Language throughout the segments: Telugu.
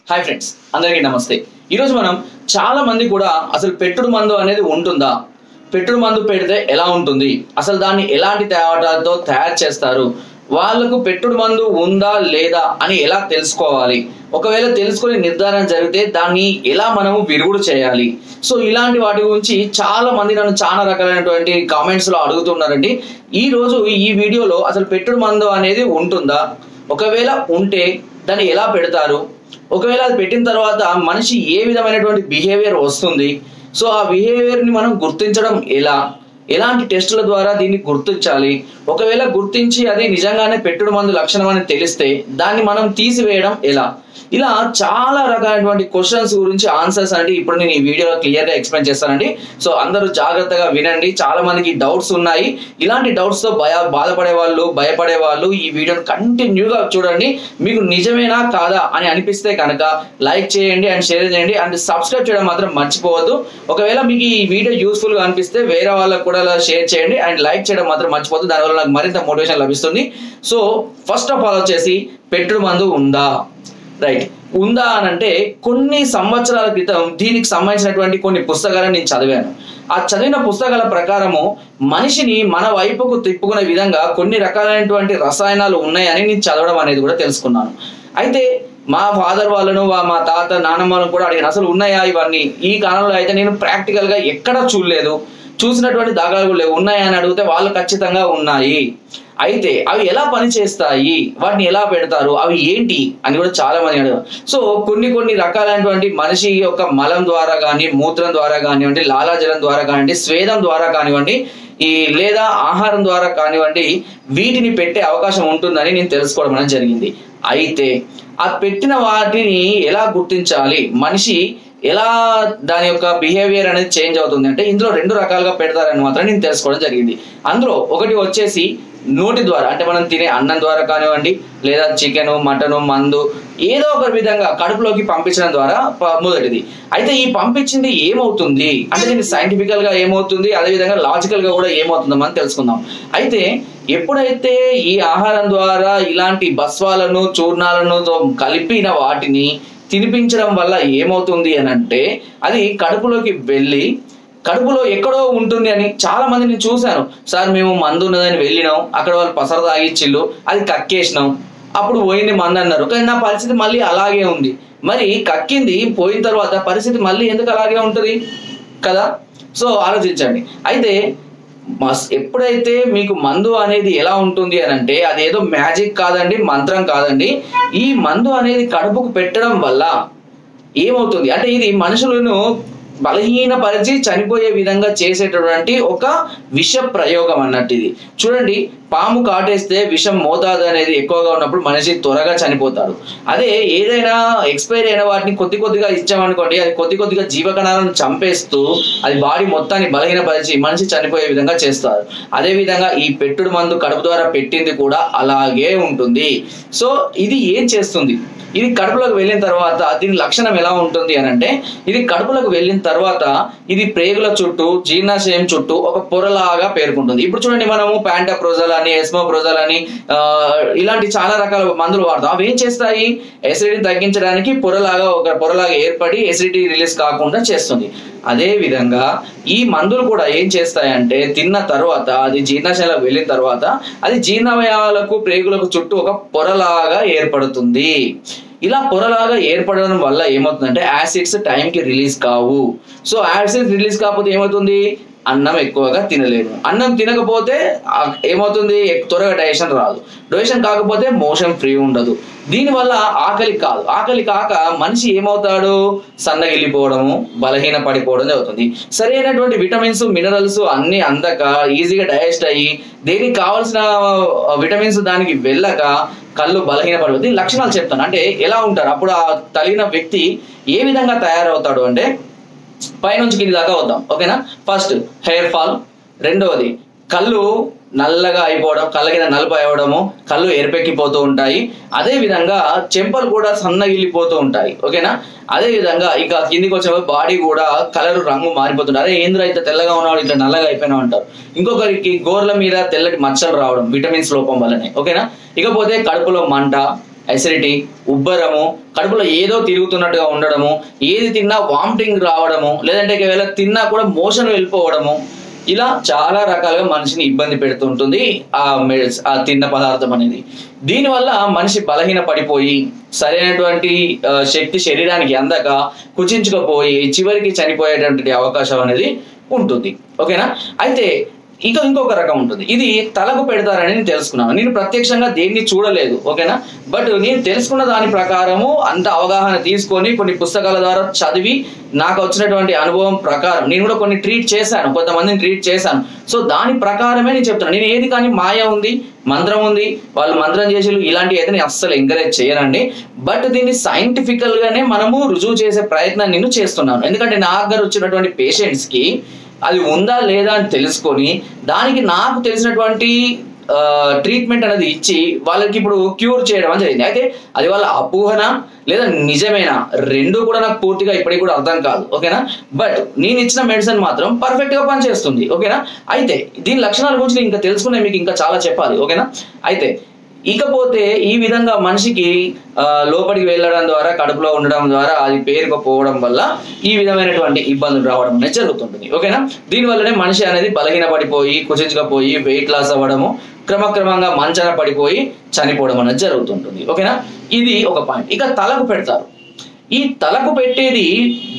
హాయ్ ఫ్రెండ్స్, అందరికీ నమస్తే. ఈరోజు మనం చాలా మంది కూడా అసలు పెట్టుడు మందు అనేది ఉంటుందా, పెట్టుడు మందు పెడితే ఎలా ఉంటుంది, అసలు దాన్ని ఎలాంటి తేడాలతో తయారు చేస్తారు, వాళ్ళకు పెట్టుడు మందు ఉందా లేదా అని ఎలా తెలుసుకోవాలి, ఒకవేళ తెలుసుకొని నిర్ధారణ జరిగితే దాన్ని ఎలా మనము విరుగుడు చేయాలి. సో ఇలాంటి వాటి గురించి చాలా మంది నన్ను చాలా రకాలైనటువంటి కామెంట్స్ లో అడుగుతున్నారండి. ఈ రోజు ఈ వీడియోలో అసలు పెట్టుడు మందు అనేది ఉంటుందా, ఒకవేళ ఉంటే దాన్ని ఎలా పెడతారు, ఒకవేళ అది పెట్టిన తర్వాత మనిషి ఏ విధమైనటువంటి బిహేవియర్ వస్తుంది, సో ఆ బిహేవియర్ని మనం గుర్తించడం ఎలా, ఎలాంటి టెస్టుల ద్వారా దీన్ని గుర్తించాలి, ఒకవేళ గుర్తించి అది నిజంగానే పెట్టుడు మందు లక్షణం అని తెలిస్తే దాన్ని మనం తీసివేయడం ఎలా, ఇలా చాలా రకాలైనటువంటి క్వశ్చన్స్ గురించి ఆన్సర్స్ అండి ఇప్పుడు నేను ఈ వీడియోలో క్లియర్గా ఎక్స్ప్లెయిన్ చేస్తానండి. సో అందరూ జాగ్రత్తగా వినండి. చాలా మందికి డౌట్స్ ఉన్నాయి. ఇలాంటి డౌట్స్తో బాధపడే వాళ్ళు, భయపడే వాళ్ళు ఈ వీడియోని కంటిన్యూగా చూడండి. మీకు నిజమేనా కాదా అని అనిపిస్తే కనుక లైక్ చేయండి అండ్ షేర్ చేయండి అండ్ సబ్స్క్రైబ్ చేయడం మాత్రం మర్చిపోవద్దు. ఒకవేళ మీకు ఈ వీడియో యూస్ఫుల్గా అనిపిస్తే వేరే వాళ్ళకు కూడా షేర్ చేయండి అండ్ లైక్ చేయడం మాత్రం మర్చిపోవద్దు. దానివల్ల నాకు మరింత మోటివేషన్ లభిస్తుంది. సో ఫస్ట్ ఆఫ్ ఆల్ వచ్చేసి పెట్టుడు మందు ఉందా, రైట్, ఉందా అని అంటే కొన్ని సంవత్సరాల క్రితం దీనికి సంబంధించినటువంటి కొన్ని పుస్తకాలను నేను చదివాను. ఆ చదివిన పుస్తకాల ప్రకారము మనిషిని మన వైపుకు తిప్పుకునే విధంగా కొన్ని రకాలైనటువంటి రసాయనాలు ఉన్నాయని నేను చదవడం అనేది కూడా తెలుసుకున్నాను. అయితే మా ఫాదర్ వాళ్ళను, మా తాత నాన్నమ్మను కూడా అడిగాను అసలు ఉన్నాయా ఇవన్నీ. ఈ కాలంలో అయితే నేను ప్రాక్టికల్గా ఎక్కడా చూడలేదు, చూసినటువంటి దాఖలాలు కూడా లేవు. ఉన్నాయా అని అడిగితే వాళ్ళు ఖచ్చితంగా ఉన్నాయి. అయితే అవి ఎలా పనిచేస్తాయి, వాటిని ఎలా పెడతారు, అవి ఏంటి అని కూడా చాలా మంది అడిగారు. సో కొన్ని రకాలైనటువంటి మనిషి యొక్క మలం ద్వారా కానీ, మూత్రం ద్వారా కానివ్వండి, లాలాజలం ద్వారా కానివ్వండి, స్వేదం ద్వారా కానివ్వండి, లేదా ఆహారం ద్వారా కానివ్వండి, వీటిని పెట్టే అవకాశం ఉంటుందని నేను తెలుసుకోవడం అనేది జరిగింది. అయితే ఆ పెట్టిన వాటిని ఎలా గుర్తించాలి, మనిషి ఎలా దాని యొక్క బిహేవియర్ అనేది చేంజ్ అవుతుంది అంటే ఇందులో రెండు రకాలుగా పెడతారని మాత్రం నేను తెలుసుకోవడం జరిగింది. అందులో ఒకటి వచ్చేసి నోటి ద్వారా, అంటే మనం తినే అన్నం ద్వారా కానివ్వండి, లేదా చికెను, మటను, మందు ఏదో ఒక విధంగా కడుపులోకి పంపించడం ద్వారా మొదటిది. అయితే ఈ పంపించింది ఏమవుతుంది అంటే దీన్ని సైంటిఫికల్ గా ఏమవుతుంది, అదేవిధంగా లాజికల్ గా కూడా ఏమవుతుందో మనం తెలుసుకుందాం. అయితే ఎప్పుడైతే ఈ ఆహారం ద్వారా ఇలాంటి భస్వాలను, చూర్ణాలను కలిపిన వాటిని తినిపించడం వల్ల ఏమవుతుంది అని అంటే అది కడుపులోకి వెళ్ళి కడుపులో ఎక్కడో ఉంటుంది అని చాలా మంది నేను చూశాను. సార్ మేము మందు ఉన్నదని వెళ్ళినాం, అక్కడ వాళ్ళు పసర తాగిచ్చిళ్ళు, అది కక్కేసినాం, అప్పుడు పోయింది మందు అన్నారు, కానీ నా పరిస్థితి మళ్ళీ అలాగే ఉంది. మరి కక్కింది పోయిన తర్వాత పరిస్థితి మళ్ళీ ఎందుకు అలాగే ఉంటుంది కదా. సో ఆలోచించండి. అయితే ఎప్పుడైతే మీకు మందు అనేది ఎలా ఉంటుంది అని అంటే అది ఏదో మ్యాజిక్ కాదండి, మంత్రం కాదండి. ఈ మందు అనేది కడుపుకు పెట్టడం వల్ల ఏమవుతుంది అంటే ఇది మనుషులను బలహీనపరిచి చనిపోయే విధంగా చేసేటటువంటి ఒక విష ప్రయోగం అన్నట్టు. ఇది చూడండి, పాము కాటేస్తే విషం మోతాదు అనేది ఎక్కువగా ఉన్నప్పుడు మనిషి త్వరగా చనిపోతాడు. అదే ఏదైనా ఎక్స్పైర్ అయిన వాటిని కొద్దిగా ఇచ్చామనుకోండి, అది కొద్దిగా జీవకణాలను చంపేస్తూ అది బాడీ మొత్తాన్ని బలహీనపరిచి మనిషి చనిపోయే విధంగా చేస్తారు. అదే విధంగా ఈ పెట్టుడు మందు కడుపు ద్వారా పెట్టింది కూడా అలాగే ఉంటుంది. సో ఇది ఏం చేస్తుంది, ఇది కడుపులోకి వెళ్ళిన తర్వాత దీని లక్షణం ఎలా ఉంటుంది అని అంటే ఇది కడుపులోకి వెళ్ళిన తర్వాత ఇది ప్రేగుల చుట్టూ, జీర్ణాశయం చుట్టూ ఒక పొరలాగా పేర్కొంటుంది. ఇప్పుడు చూడండి, మనము ప్యాంటాప్రోజల్ అని, ఎస్మోప్రోజల్ అని ఇలాంటి చాలా రకాల మందులు వాడతాం. అవి ఏం చేస్తాయి, ఎసిడిటీని తగ్గించడానికి ఒక పొరలాగా ఏర్పడి ఎసిడిటీ రిలీజ్ కాకుండా చేస్తుంది. అదే విధంగా ఈ మందులు కూడా ఏం చేస్తాయంటే తిన్న తర్వాత అది జీర్ణాశయంలోకి వెళ్ళిన తర్వాత అది జీర్ణావయవాలకు, ప్రేగులకు చుట్టూ ఒక పొరలాగా ఏర్పడుతుంది. ఇలా పొరలాగా ఏర్పడడం వల్ల ఏమవుతుందంటే యాసిడ్స్ టైంకి రిలీజ్ కావు. సో యాసిడ్స్ రిలీజ్ కాకపోతే ఏమవుతుంది, అన్నం ఎక్కువగా తినలేము. అన్నం తినకపోతే ఏమవుతుంది, త్వరగా డైజెషన్ రాదు. డైజెషన్ కాకపోతే మోషన్ ఫ్రీ ఉండదు. దీనివల్ల ఆకలి కాక మనిషి ఏమవుతాడు, సన్నగిల్లిపోవడము, బలహీన పడిపోవడం అవుతుంది. సరైనటువంటి విటమిన్స్, మినరల్స్ అన్ని అందక ఈజీగా డైజెస్ట్ అయ్యి దేనికి కావాల్సిన విటమిన్స్ దానికి వెళ్ళక కళ్ళు బలహీన పడిపోతుంది. లక్షణాలు చెప్తాను, అంటే ఎలా ఉంటారు అప్పుడు ఆ తగిన వ్యక్తి ఏ విధంగా తయారవుతాడు అంటే పైనుంచి కింది దాకా వద్దాం, ఓకేనా. ఫస్ట్ హెయిర్ ఫాల్, రెండవది కళ్ళు నల్లగా అయిపోవడం, కళ్ళ కింద నలుపు అవ్వడము, కళ్ళు ఎరిపెక్కిపోతూ ఉంటాయి. అదే విధంగా చెంపలు కూడా సన్నగిల్లిపోతూ ఉంటాయి, ఓకేనా. అదే విధంగా ఇక కిందికి వచ్చే బాడీ కూడా కలర్ రంగు మారిపోతుంటారు. అదే ఏంద్ర అయితే తెల్లగా ఉన్నాడు ఇట్లా నల్లగా అయిపోయినా అంటారు. ఇంకొకరికి గోర్ల మీద తెల్లటి మచ్చలు రావడం విటమిన్స్ లోపం వల్లనే, ఓకేనా. ఇకపోతే కడుపులో మంట, అసిడిటీ, ఉబ్బరము, కడుపులో ఏదో తిరుగుతున్నట్టుగా ఉండడము, ఏది తిన్నా వామిటింగ్ రావడము, లేదంటే ఒకవేళ తిన్నా కూడా మోషన్ వెళ్ళిపోవడము, ఇలా చాలా రకాలుగా మనిషిని ఇబ్బంది పెడుతుంటుంది ఆ తిన్న పదార్థం అనేది. దీనివల్ల మనిషి బలహీన పడిపోయి సరైనటువంటి శక్తి శరీరానికి అందక కుచించుకుపోయి చివరికి చనిపోయేటువంటి అవకాశం అనేది ఉంటుంది. ఓకేనా? అయితే ఇంకొక రకం ఉంటుంది. ఇది తలకు పెడతారని నేను తెలుసుకున్నాను. నేను ప్రత్యక్షంగా దేన్ని చూడలేదు. ఓకేనా? బట్ నేను తెలుసుకున్న దాని ప్రకారము అంత అవగాహన తీసుకొని కొన్ని పుస్తకాల ద్వారా చదివి నాకు వచ్చినటువంటి అనుభవం ప్రకారం నేను కూడా కొన్ని ట్రీట్ చేశాను, కొంతమందిని ట్రీట్ చేశాను. సో దాని ప్రకారమే నేను చెప్తున్నాను. నేను ఏది కానీ మాయ ఉంది, మంత్రం ఉంది, వాళ్ళు మంత్రం చేసి ఇలాంటివి అయితే నేను అస్సలు ఎంకరేజ్ చేయనండి. బట్ దీన్ని సైంటిఫికల్ గానే మనము రుజువు చేసే ప్రయత్నం నేను చేస్తున్నాను. ఎందుకంటే నా దగ్గర వచ్చినటువంటి పేషెంట్స్ కి అది ఉందా లేదా అని తెలుసుకొని దానికి నాకు తెలిసినటువంటి ట్రీట్మెంట్ అనేది ఇచ్చి వాళ్ళకి ఇప్పుడు క్యూర్ చేయడం అని జరిగింది. అయితే అది వాళ్ళ అపోహన లేదా నిజమేనా, రెండు కూడా నాకు పూర్తిగా ఇప్పటికి కూడా అర్థం కాదు. ఓకేనా? బట్ నేను ఇచ్చిన మెడిసిన్ మాత్రం పర్ఫెక్ట్ గా పనిచేస్తుంది. ఓకేనా? అయితే దీని లక్షణాల గురించి నేను ఇంకా తెలుసుకునే మీకు ఇంకా చాలా చెప్పాలి. ఓకేనా? అయితే ఇకపోతే ఈ విధంగా మనిషికి లోపలికి వెళ్ళడం ద్వారా, కడుపులో ఉండడం ద్వారా అది పేరుకుపోవడం వల్ల ఈ విధమైనటువంటి ఇబ్బందులు రావడం అనేది జరుగుతుంటుంది. ఓకేనా? దీనివల్లనే మనిషి అనేది బలహీన పడిపోయి కుచించుకపోయి వెయిట్ లాస్ అవ్వడము, క్రమక్రమంగా మంచాన పడిపోయి చనిపోవడం అనేది జరుగుతుంటుంది. ఓకేనా? ఇది ఒక పాయింట్. ఇక తలకు పెడతారు. ఈ తలకు పెట్టేది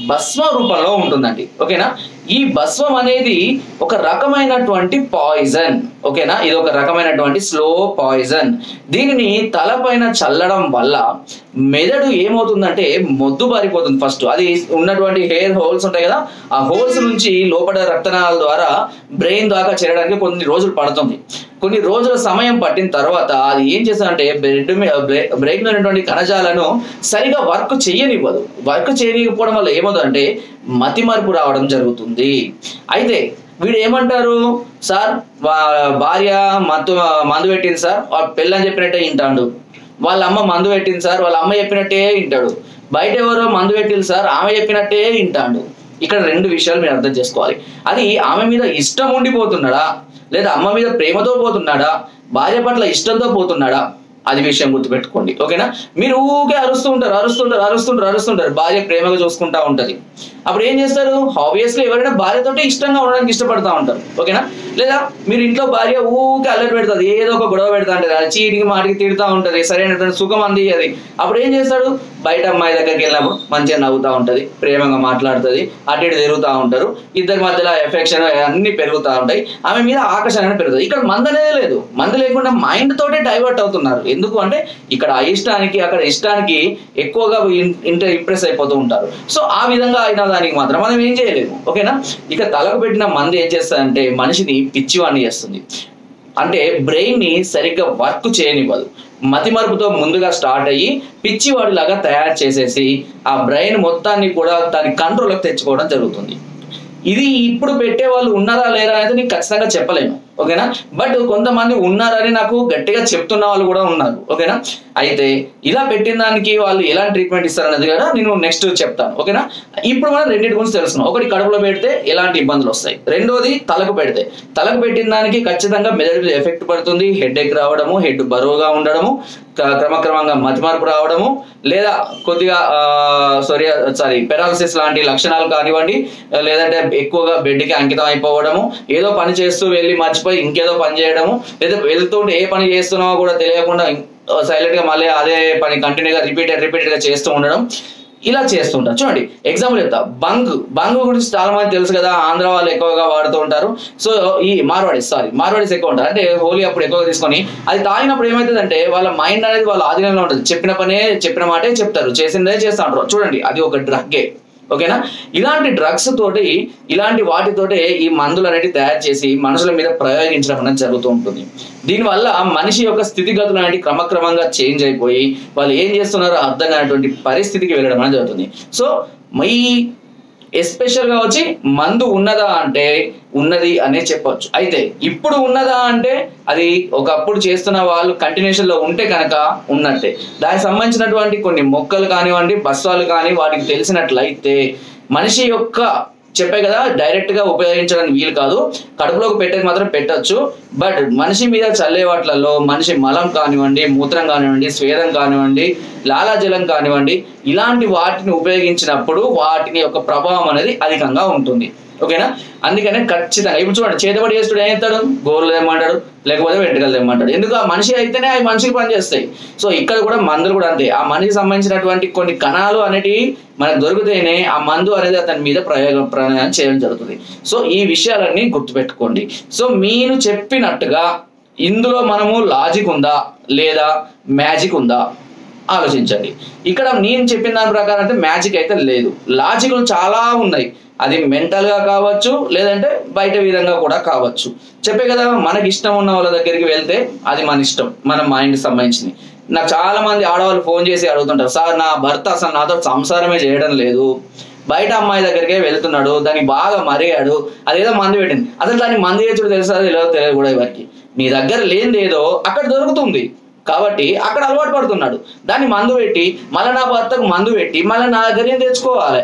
భస్మ రూపంలో ఉంటుందండి. ఓకేనా? ఈ భస్మం అనేది ఒక రకమైనటువంటి పాయిజన్. ఓకేనా? ఇది ఒక రకమైనటువంటి స్లో పాయిజన్. దీనిని తలపైన చల్లడం వల్ల మెదడు ఏమవుతుందంటే మొద్దు బారిపోతుంది. ఫస్ట్ అది ఉన్నటువంటి హెయిర్ హోల్స్ ఉంటాయి కదా, ఆ హోల్స్ నుంచి లోపల రక్తనాళాల ద్వారా బ్రెయిన్ దాకా చేరడానికి కొన్ని రోజులు పడుతుంది. కొన్ని రోజుల సమయం పట్టిన తర్వాత అది ఏం చేస్తుందంటే బ్రెయిన్ ఉన్నటువంటి కణజాలను సరిగా వర్క్ చేయనివ్వదు. వర్క్ చేయకపోవడం వల్ల ఏమవుతుందంటే మతి మార్పు రావడం జరుగుతుంది. అయితే వీడు ఏమంటారు, సార్ భార్య మందు పెట్టింది సార్, వాళ్ళ పెళ్ళని చెప్పినట్టే వింటాడు, వాళ్ళ అమ్మ మందు పెట్టింది సార్, వాళ్ళ అమ్మ చెప్పినట్టే వింటాడు, బయట ఎవరో మందు పెట్టింది సార్, ఆమె చెప్పినట్టే వింటాడు. ఇక్కడ రెండు విషయాలు మీరు అర్థం చేసుకోవాలి. అది ఆమె మీద ఇష్టం ఉండిపోతున్నాడా, లేదా అమ్మ మీద ప్రేమతో పోతున్నాడా, భార్య పట్ల ఇష్టంతో పోతున్నాడా, అది విషయం గుర్తుపెట్టుకోండి. ఓకేనా? మీరు ఊకే అరుస్తుంటారు, భార్య ప్రేమగా చూసుకుంటా ఉంటది. అప్పుడు ఏం చేస్తారు, ఆబ్వియస్లీ ఎవరైనా భార్యతోటి ఇష్టంగా ఉండడానికి ఇష్టపడతా ఉంటారు. ఓకేనా? లేదా మీరు ఇంట్లో భార్య ఊకే అల్లరి పెడుతుంది, ఏదో ఒక గొడవ పెడతా ఉంటుంది, చీటికి మాటికి తిడుతూ ఉంటుంది, సరైనటువంటి సుఖం అందియది. అప్పుడు ఏం చేస్తాడు, బయట అమ్మాయి దగ్గరికి వెళ్ళినప్పుడు మంచిగా నవ్వుతూ ఉంటుంది, ప్రేమగా మాట్లాడుతుంది, అటు ఇటు తిరుగుతూ ఉంటారు, ఇద్దరి మధ్యలో ఎఫెక్షన్ అన్ని పెరుగుతూ ఉంటాయి, ఆమె మీద ఆకర్షణ పెరుగుతుంది. ఇక్కడ మందనేదే లేదు, మంద లేకుండా మైండ్ తోటే డైవర్ట్ అవుతున్నారు. ఎందుకు అంటే ఇక్కడ ఇష్టానికి అక్కడ ఇష్టానికి ఎక్కువగా ఇంప్రెస్ అయిపోతూ ఉంటారు. సో ఆ విధంగా అయిన దానికి మాత్రం మనం ఏం చేయలేము. ఓకేనా? ఇక తలకు పెట్టిన మందు ఏం చేస్తుందంటే మనిషిని పిచ్చివాణ్ణి చేస్తుంది. అంటే బ్రెయిన్ ని సరిగ్గా వర్క్ చేయనివ్వదు. మతి మరుపుతో ముందుగా స్టార్ట్ అయ్యి పిచ్చివాడిలాగా తయారు చేసేసి ఆ బ్రెయిన్ మొత్తాన్ని కూడా దాని కంట్రోల్లోకి తెచ్చుకోవడం జరుగుతుంది. ఇది ఇప్పుడు పెట్టే వాళ్ళు ఉన్నారా లేరా అనేది నేను ఖచ్చితంగా చెప్పలేను. ఓకేనా? బట్ కొంతమంది ఉన్నారని నాకు గట్టిగా చెప్తున్న వాళ్ళు కూడా ఉన్నారు. ఓకేనా? అయితే ఇలా పెట్టిన దానికి వాళ్ళు ఎలాంటి ట్రీట్మెంట్ ఇస్తారనేది కూడా నేను నెక్స్ట్ చెప్తాను. ఓకేనా? ఇప్పుడు మనం రెండింటి గురించి తెలుసుకున్నాం. ఒకటి కడుపులో పెడితే ఎలాంటి ఇబ్బందులు వస్తాయి, రెండోది తలకు పెడితే. తలకు పెట్టిన దానికి ఖచ్చితంగా మెదడు ఎఫెక్ట్ పడుతుంది, హెడ్ ఎక్ రావడము, హెడ్ బరువుగా ఉండడము, క్రమక్రమంగా మతి మార్పు రావడము, లేదా కొద్దిగా పెరాలసిస్ లాంటి లక్షణాలు కానివ్వండి, లేదంటే ఎక్కువగా బెడ్కి అంకితం అయిపోవడము, ఏదో పని చేస్తూ వెళ్ళి మర్చిపోయి ఇంకేదో పని చేయడము, లేదా వెళ్తుంటే ఏ పని చేస్తున్నావో కూడా తెలియకుండా సైలెంట్ గా మళ్ళీ అదే పని కంటిన్యూగా రిపీటెడ్ గా చేస్తూ ఉండడం, ఇలా చేస్తుంటారు. చూడండి ఎగ్జాంపుల్ చెప్తా. బంగ్ గురించి చాలా మంది తెలుసు కదా, ఆంధ్ర వాళ్ళు ఎక్కువగా వాడుతూ ఉంటారు. సో ఈ మార్వాడీస్ ఎక్కువ ఉంటారు. అంటే హోలీ అప్పుడు ఎక్కువగా తీసుకొని అది తాగినప్పుడు ఏమవుతుందంటే వాళ్ళ మైండ్ అనేది వాళ్ళ ఆధీనంలో ఉంటుంది. చెప్పిన మాటే చెప్తారు, చేసిందే చేస్తా ఉంటారు. చూడండి అది ఒక డ్రగ్గే. ఓకేనా? ఇలాంటి డ్రగ్స్ తోటి ఇలాంటి వాటితోటే ఈ మందులు అనేవి తయారు చేసి మనుషుల మీద ప్రయోగించడం అనేది జరుగుతూ ఉంటుంది. దీనివల్ల మనిషి యొక్క స్థితిగతులు అనేవి క్రమక్రమంగా చేంజ్ అయిపోయి వాళ్ళు ఏం చేస్తున్నారో అర్థం కానటువంటి పరిస్థితికి వెళ్ళడం అనేది జరుగుతుంది. సో ఎస్పెషల్ గా వచ్చి మందు ఉన్నదా అంటే ఉన్నది అనే చెప్పొచ్చు. అయితే ఇప్పుడు ఉన్నదా అంటే అది ఒకప్పుడు చేస్తున్న వాళ్ళు కంటిన్యూషన్ లో ఉంటే కనుక ఉన్నట్టే. దానికి సంబంధించినటువంటి కొన్ని మొక్కలు కానివ్వండి, బస్వాలు కానీ వాటికి తెలిసినట్లయితే మనిషి యొక్క చెప్పే కదా, డైరెక్ట్ గా ఉపయోగించడానికి వీలు కాదు. కడుపులోకి పెట్టేది మాత్రం పెట్టచ్చు. బట్ మనిషి మీద చల్లే వాటిలలో మనిషి మలం కానివ్వండి, మూత్రం కానివ్వండి, స్వేదం కానివ్వండి, లాలాజలం కానివ్వండి, ఇలాంటి వాటిని ఉపయోగించినప్పుడు వాటిని యొక్క ప్రభావం అనేది అధికంగా ఉంటుంది. ఓకేనా? అందుకనే ఖచ్చితంగా ఇప్పుడు చూడండి, చేతబడి చేస్తుడు ఏం చేస్తాడు, గోర్లు తెమ్మంటాడు, లేకపోతే వెంట్రుకలు తెమ్మంటాడు. ఎందుకు? ఆ మనిషి అయితేనే అవి మనిషికి పనిచేస్తాయి. సో ఇక్కడ కూడా మందులు కూడా అంతే. ఆ మనిషికి సంబంధించినటువంటి కొన్ని కణాలు అనేటివి మనకు దొరికితేనే ఆ మందు అనేది అతని మీద ప్రయోగం చేయడం జరుగుతుంది. సో ఈ విషయాలన్నీ గుర్తుపెట్టుకోండి. సో మీరు చెప్పినట్టుగా ఇందులో మనము లాజిక్ ఉందా లేదా మ్యాజిక్ ఉందా ఆలోచించండి. ఇక్కడ నేను చెప్పిన దాని ప్రకారం అయితే మ్యాజిక్ అయితే లేదు, లాజిక్లు చాలా ఉన్నాయి. అది మెంటల్ గా కావచ్చు, లేదంటే బయట విధంగా కూడా కావచ్చు. చెప్పే కదా, మనకి ఇష్టం ఉన్న వాళ్ళ దగ్గరికి వెళ్తే అది మన ఇష్టం, మన మైండ్ సంబంధించింది. నాకు చాలా మంది ఆడవాళ్ళు ఫోన్ చేసి అడుగుతుంటారు, సార్ నా భర్త అసలు నాతో సంసారమే చేయడం లేదు, బయట అమ్మాయి దగ్గరికే వెళ్తున్నాడు, దానికి బాగా మరిగాడు, అదేదో మందు పెట్టింది. అసలు దానికి మందు చేతుడు తెలుసా తెలియదు కూడా ఎవరికి. నీ దగ్గర లేనిదేదో అక్కడ దొరుకుతుంది కాబట్టి అక్కడ అలవాటు పడుతున్నాడు. దాన్ని మందు పెట్టి మళ్ళీ నా భర్తకు మందు పెట్టి మళ్ళీ నా దగ్గర ఏం తెచ్చుకోవాలి.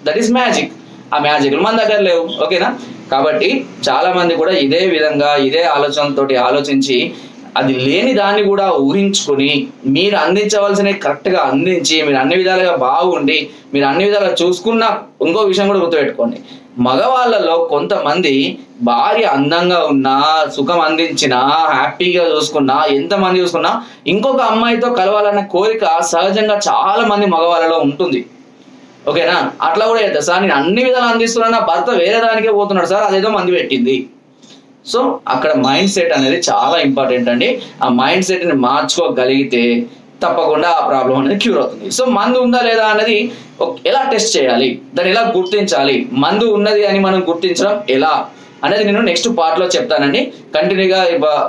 That is magic. ఆ మ్యాజిక్లు మన దగ్గర లేవు. ఓకేనా? కాబట్టి చాలా మంది కూడా ఇదే విధంగా ఇదే ఆలోచనతోటి ఆలోచించి అది లేని దాన్ని కూడా ఊహించుకుని మీరు అందించవలసినవి కరెక్ట్గా అందించి మీరు అన్ని విధాలుగా బాగుండి మీరు అన్ని విధాలుగా చూసుకున్న ఇంకో విషయం కూడా గుర్తుపెట్టుకోండి, మగవాళ్ళలో కొంతమంది భార్య అందంగా ఉన్నా, సుఖం అందించినా, హ్యాపీగా చూసుకున్నా, ఎంతమంది చూసుకున్నా ఇంకొక అమ్మాయితో కలవాలన్న కోరిక సహజంగా చాలా మంది మగవాళ్ళలో ఉంటుంది. ఓకేనా? అట్లా కూడా చేస్తా సార్, నేను అన్ని విధాలు అందిస్తున్నా, భర్త వేరే దానికే పోతున్నాడు సార్, అదేదో మందు పెట్టింది. సో అక్కడ మైండ్ సెట్ అనేది చాలా ఇంపార్టెంట్ అండి. ఆ మైండ్ సెట్ని మార్చుకోగలిగితే తప్పకుండా ఆ ప్రాబ్లం అనేది క్యూర్ అవుతుంది. సో మందు ఉందా లేదా అనేది ఎలా టెస్ట్ చేయాలి, దాన్ని ఎలా గుర్తించాలి, మందు ఉన్నది అని మనం గుర్తించడం ఎలా అనేది నేను నెక్స్ట్ పార్ట్ లో చెప్తానండి. కంటిన్యూగా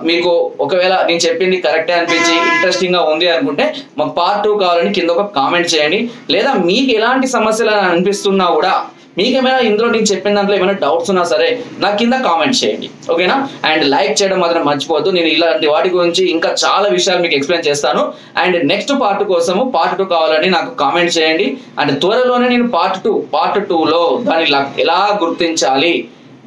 మీకు ఒకవేళ నేను చెప్పింది కరెక్టే అనిపించి ఇంట్రెస్టింగ్ గా ఉంది అనుకుంటే మాకు పార్ట్ 2 కావాలని కింద ఒక కామెంట్ చేయండి. లేదా మీకు ఎలాంటి సమస్యలు అనిపిస్తున్నా కూడా, మీకేమైనా ఇందులో నేను చెప్పిన దాంట్లో ఏమైనా డౌట్స్ ఉన్నా సరే నాకు కింద కామెంట్ చేయండి. ఓకేనా? అండ్ లైక్ చేయడం మాత్రం మర్చిపోవద్దు. నేను ఇలాంటి వాటి గురించి ఇంకా చాలా విషయాలు మీకు ఎక్స్ప్లెయిన్ చేస్తాను. అండ్ నెక్స్ట్ పార్ట్ కోసము పార్ట్ 2 కావాలని నాకు కామెంట్ చేయండి. అండ్ త్వరలోనే నేను పార్ట్ 2లో దాన్ని ఎలా గుర్తించాలి,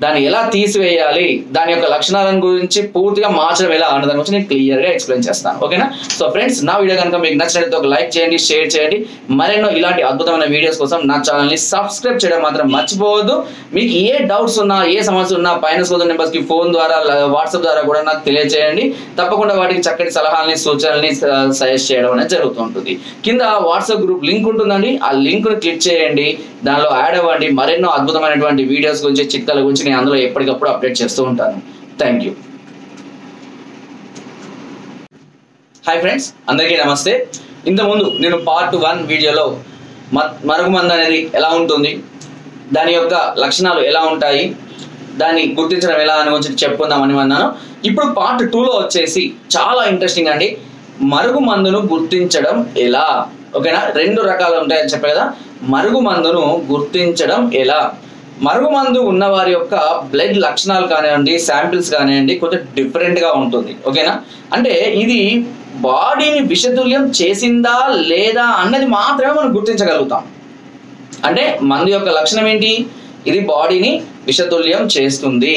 దాన్ని ఎలా తీసివేయాలి, దాని యొక్క లక్షణాలను గురించి పూర్తిగా మార్చడం ఎలా అన్న దాని గురించి నేను క్లియర్ గా ఎక్స్ప్లెయిన్ చేస్తాను. ఓకేనా? సో ఫ్రెండ్స్, నా వీడియో కనుక మీకు నచ్చినట్లయితే ఒక లైక్ చేయండి, షేర్ చేయండి. మరెన్నో ఇలాంటి అద్భుతమైన వీడియోస్ కోసం నా ఛానల్ ని సబ్స్క్రైబ్ చేయడం మాత్రం మర్చిపోవద్దు. మీకు ఏ డౌట్స్ ఉన్నా, ఏ సమస్య ఉన్నా పైన స్కోర్ నెంబర్స్ కి ఫోన్ ద్వారా, వాట్సాప్ ద్వారా కూడా నాకు తెలియజేయండి. తప్పకుండా వాటికి చక్కటి సలహాలని, సూచనల్ని సజెస్ట్ చేయడం అనేది జరుగుతుంటుంది. కింద వాట్సాప్ గ్రూప్ లింక్ ఉంటుందండి, ఆ లింక్ ను క్లిక్ చేయండి, దానిలో యాడ్ అవ్వండి. మరెన్నో అద్భుతమైనటువంటి వీడియోస్ గురించి, చిట్కాల గురించి నేను అందులో ఎప్పటికప్పుడు అప్డేట్ చేస్తూ ఉంటాను. Thank you. హాయ్ ఫ్రెండ్స్, అందరికీ నమస్తే. ఇంతకుముందు నేను పార్ట్ 1 వీడియోలో మరుగుమందు అనేది ఎలా ఉంటుంది, దాని యొక్క లక్షణాలు ఎలా ఉంటాయి, దాన్ని గుర్తించడం ఎలా అని గురించి చెప్పుకుందామని అన్నాను. ఇప్పుడు పార్ట్ 2లో వచ్చేసి చాలా ఇంట్రెస్టింగ్ అండి, మరుగుమందును గుర్తించడం ఎలా. ఓకేనా? 2 రకాలు ఉంటాయని చెప్పే కదా, మరుగుమందును గుర్తించడం ఎలా. మరుగుమందు ఉన్న వారి యొక్క బ్లడ్ లక్షణాలు కానివ్వండి, శాంపిల్స్ కానివ్వండి, కొంచెం డిఫరెంట్ గా ఉంటుంది. ఓకేనా? అంటే ఇది బాడీని విషతుల్యం చేసిందా లేదా అన్నది మాత్రమే మనం గుర్తించగలుగుతాం. అంటే మందు యొక్క లక్షణం ఏంటి, ఇది బాడీని విషతుల్యం చేస్తుంది,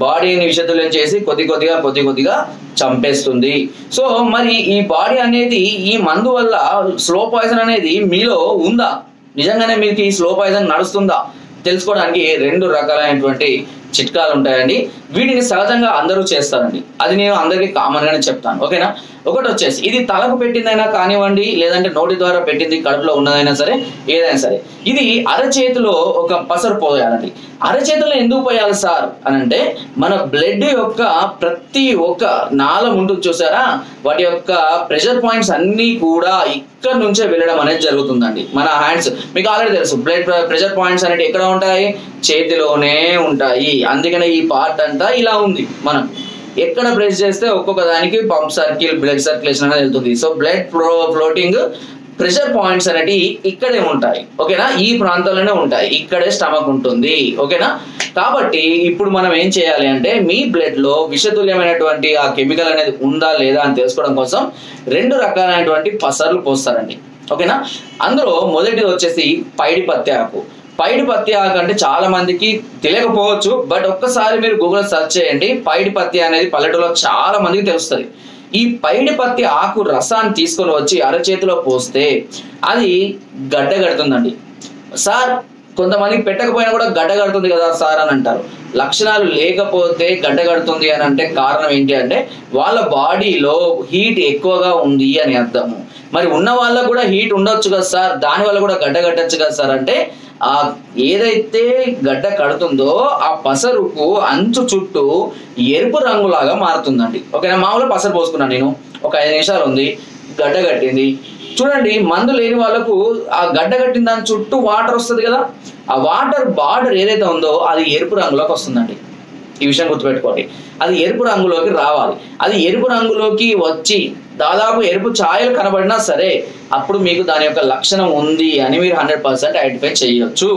బాడీని విషతుల్యం చేసి కొద్ది కొద్దిగా చంపేస్తుంది. సో మరి ఈ బాడీ అనేది ఈ మందు వల్ల స్లో పాయిజన్ అనేది మీలో ఉందా, నిజంగానే మీకు ఈ స్లో పాయిజన్ నడుస్తుందా తెలుసుకోవడానికి 2 రకాలైనటువంటి చిట్కాలు ఉంటాయండి. వీటిని సహజంగా అందరూ చేస్తారండి, అది నేను అందరికీ కామన్ గానే చెప్తాను. ఓకేనా? ఒకటి వచ్చేసి ఇది తలకు పెట్టిందైనా కానివ్వండి, లేదంటే నోటి ద్వారా పెట్టింది, కడుపులో ఉన్నదైనా సరే, ఏదైనా సరే, ఇది అరచేతిలో ఒక పసరు పోయాలండి. అరచేతిలో ఎందుకు పోయాలి సార్ అని అంటే, మన బ్లడ్ యొక్క ప్రతి ఒక్క నాళం ఉంటుంది చూసారా, వాటి యొక్క ప్రెషర్ పాయింట్స్ అన్ని కూడా ఇక్కడ నుంచే వెళ్ళడం అనేది జరుగుతుందండి. మన హ్యాండ్స్ మీకు ఆల్రెడీ తెలుసు, బ్లడ్ ప్రెషర్ పాయింట్స్ అనేవి ఎక్కడ ఉంటాయి, చేతిలోనే ఉంటాయి. అందుకనే ఈ పార్ట్ అంతా ఇలా ఉంది. మనం ఎక్కడ ప్రెస్ చేస్తే ఒక్కొక్క దానికి పంప్ సర్కిల్, బ్లడ్ సర్క్యులేషన్ అనేది వెళ్తుంది. So blood floating pressure points అనేవి ఇక్కడే ఉంటాయి. ఓకేనా? ఈ ప్రాంతంలోనే ఉంటాయి, ఇక్కడే స్టమక్ ఉంటుంది. ఓకేనా? కాబట్టి ఇప్పుడు మనం ఏం చేయాలి అంటే, మీ బ్లడ్ లో విషతుల్యమైనటువంటి ఆ కెమికల్ అనేది ఉందా లేదా అని తెలుసుకోవడం కోసం 2 రకాలైనటువంటి పసర్లు పోస్తారండి. ఓకేనా? అందులో మొదటిది వచ్చేసి పైడి పత్తి ఆకు. పైడి పత్తి ఆకు అంటే చాలా మందికి తెలియకపోవచ్చు, బట్ ఒక్కసారి మీరు గూగుల్ సెర్చ్ చేయండి. పైడి పత్తి అనేది పల్లెటూరులో చాలా మందికి తెలుస్తుంది. ఈ పైడి పత్తి ఆకు రసాన్ని తీసుకొని వచ్చి అరచేతిలో పోస్తే అది గడ్డ కడుతుందండి. సార్ కొంతమందికి పెట్టకపోయినా కూడా గడ్డ కడుతుంది కదా సార్ అని అంటారు. లక్షణాలు లేకపోతే గడ్డ కడుతుంది అని అంటే కారణం ఏంటి అంటే వాళ్ళ బాడీలో హీట్ ఎక్కువగా ఉంది అని అర్థము. మరి ఉన్న వాళ్ళకు కూడా హీట్ ఉండొచ్చు కదా సార్, దానివల్ల కూడా గడ్డ కట్టచ్చు కదా సార్ అంటే ఆ ఏదైతే గడ్డ కడుతుందో ఆ పసరుకు అంచు చుట్టూ ఎరుపు రంగులాగా మారుతుందండి. ఓకేనా, మామూలుగా పసరు పోసుకున్నాను నేను, ఒక 5 నిమిషాలు ఉంది, గడ్డ కట్టింది. చూడండి, మందు లేని వాళ్ళకు ఆ గడ్డ కట్టిన దాని చుట్టూ వాటర్ వస్తుంది కదా, ఆ వాటర్ బార్డర్ ఏదైతే ఉందో అది ఎరుపు రంగులోకి వస్తుందండి. ఈ విషయం గుర్తుపెట్టుకోండి, అది ఎరుపు రంగులోకి రావాలి. అది ఎరుపు రంగులోకి వచ్చి దాదాపు ఎరుపు ఛాయలు కనబడినా సరే అప్పుడు మీకు దాని యొక్క లక్షణం ఉంది అని మీరు 100% ఐడెంటిఫై చేయొచ్చు.